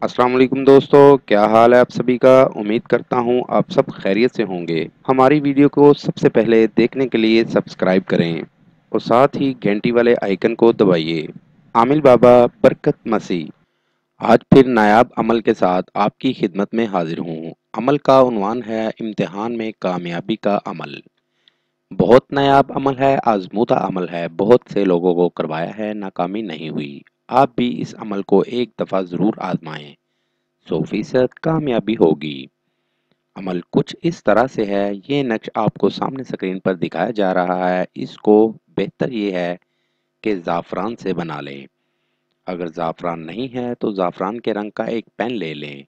السلام علیکم دوستو، کیا حال ہے آپ سبھی کا؟ امید کرتا ہوں آپ سب خیریت سے ہوں گے۔ ہماری ویڈیو کو سب سے پہلے دیکھنے کے لیے سبسکرائب کریں اور ساتھ ہی گھنٹی والے آئیکن کو دبائیے۔ عامل بابا برکت مسیح آج پھر نایاب عمل کے ساتھ آپ کی خدمت میں حاضر ہوں۔ عمل کا عنوان ہے امتحان میں کامیابی کا عمل۔ بہت نایاب عمل ہے، آزمودہ عمل ہے، بہت سے لوگوں کو کروایا ہے، ناکامی نہیں ہوئی۔ آپ بھی اس عمل کو ایک دفعہ ضرور آزمائیں، 100% کامیابی ہوگی۔ عمل کچھ اس طرح سے ہے، یہ نقش آپ کو سامنے سکرین پر دکھایا جا رہا ہے۔ اس کو بہتر یہ ہے کہ زعفران سے بنا لیں۔ اگر زعفران نہیں ہے تو زعفران کے رنگ کا ایک پین لے لیں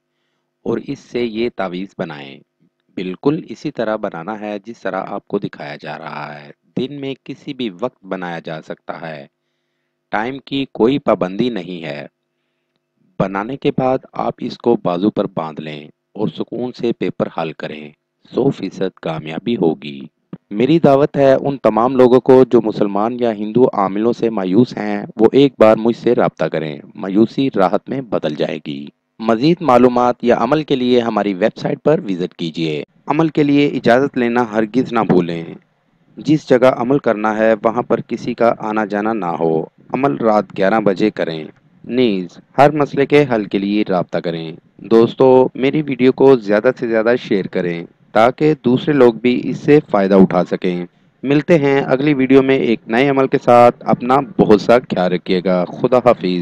اور اس سے یہ تعویذ بنائیں۔ بالکل اسی طرح بنانا ہے جس طرح آپ کو دکھایا جا رہا ہے۔ دن میں کسی بھی وقت بنایا جا سکتا ہے، ٹائم کی کوئی پابندی نہیں ہے۔ بنانے کے بعد آپ اس کو بازو پر باندھ لیں اور سکون سے پیپر حل کریں، 100% کامیابی ہوگی۔ میری دعوت ہے ان تمام لوگوں کو جو مسلمان یا ہندو عاملوں سے مایوس ہیں، وہ ایک بار مجھ سے رابطہ کریں، مایوسی راحت میں بدل جائے گی۔ مزید معلومات یا عمل کے لیے ہماری ویب سائٹ پر وزٹ کیجیے۔ عمل کے لیے اجازت لینا ہرگز نہ بھولیں۔ جس جگہ عمل کرنا ہے وہاں پر کسی کا آنا جانا نہ ہو۔ عمل رات 11 بجے کریں۔ نیز ہر مسئلے کے حل کے لیے رابطہ کریں۔ دوستو، میری ویڈیو کو زیادہ سے زیادہ شیئر کریں تاکہ دوسرے لوگ بھی اس سے فائدہ اٹھا سکیں۔ ملتے ہیں اگلی ویڈیو میں ایک نئے عمل کے ساتھ۔ اپنا بہت سا خیال رکھیے گا۔ خدا حافظ۔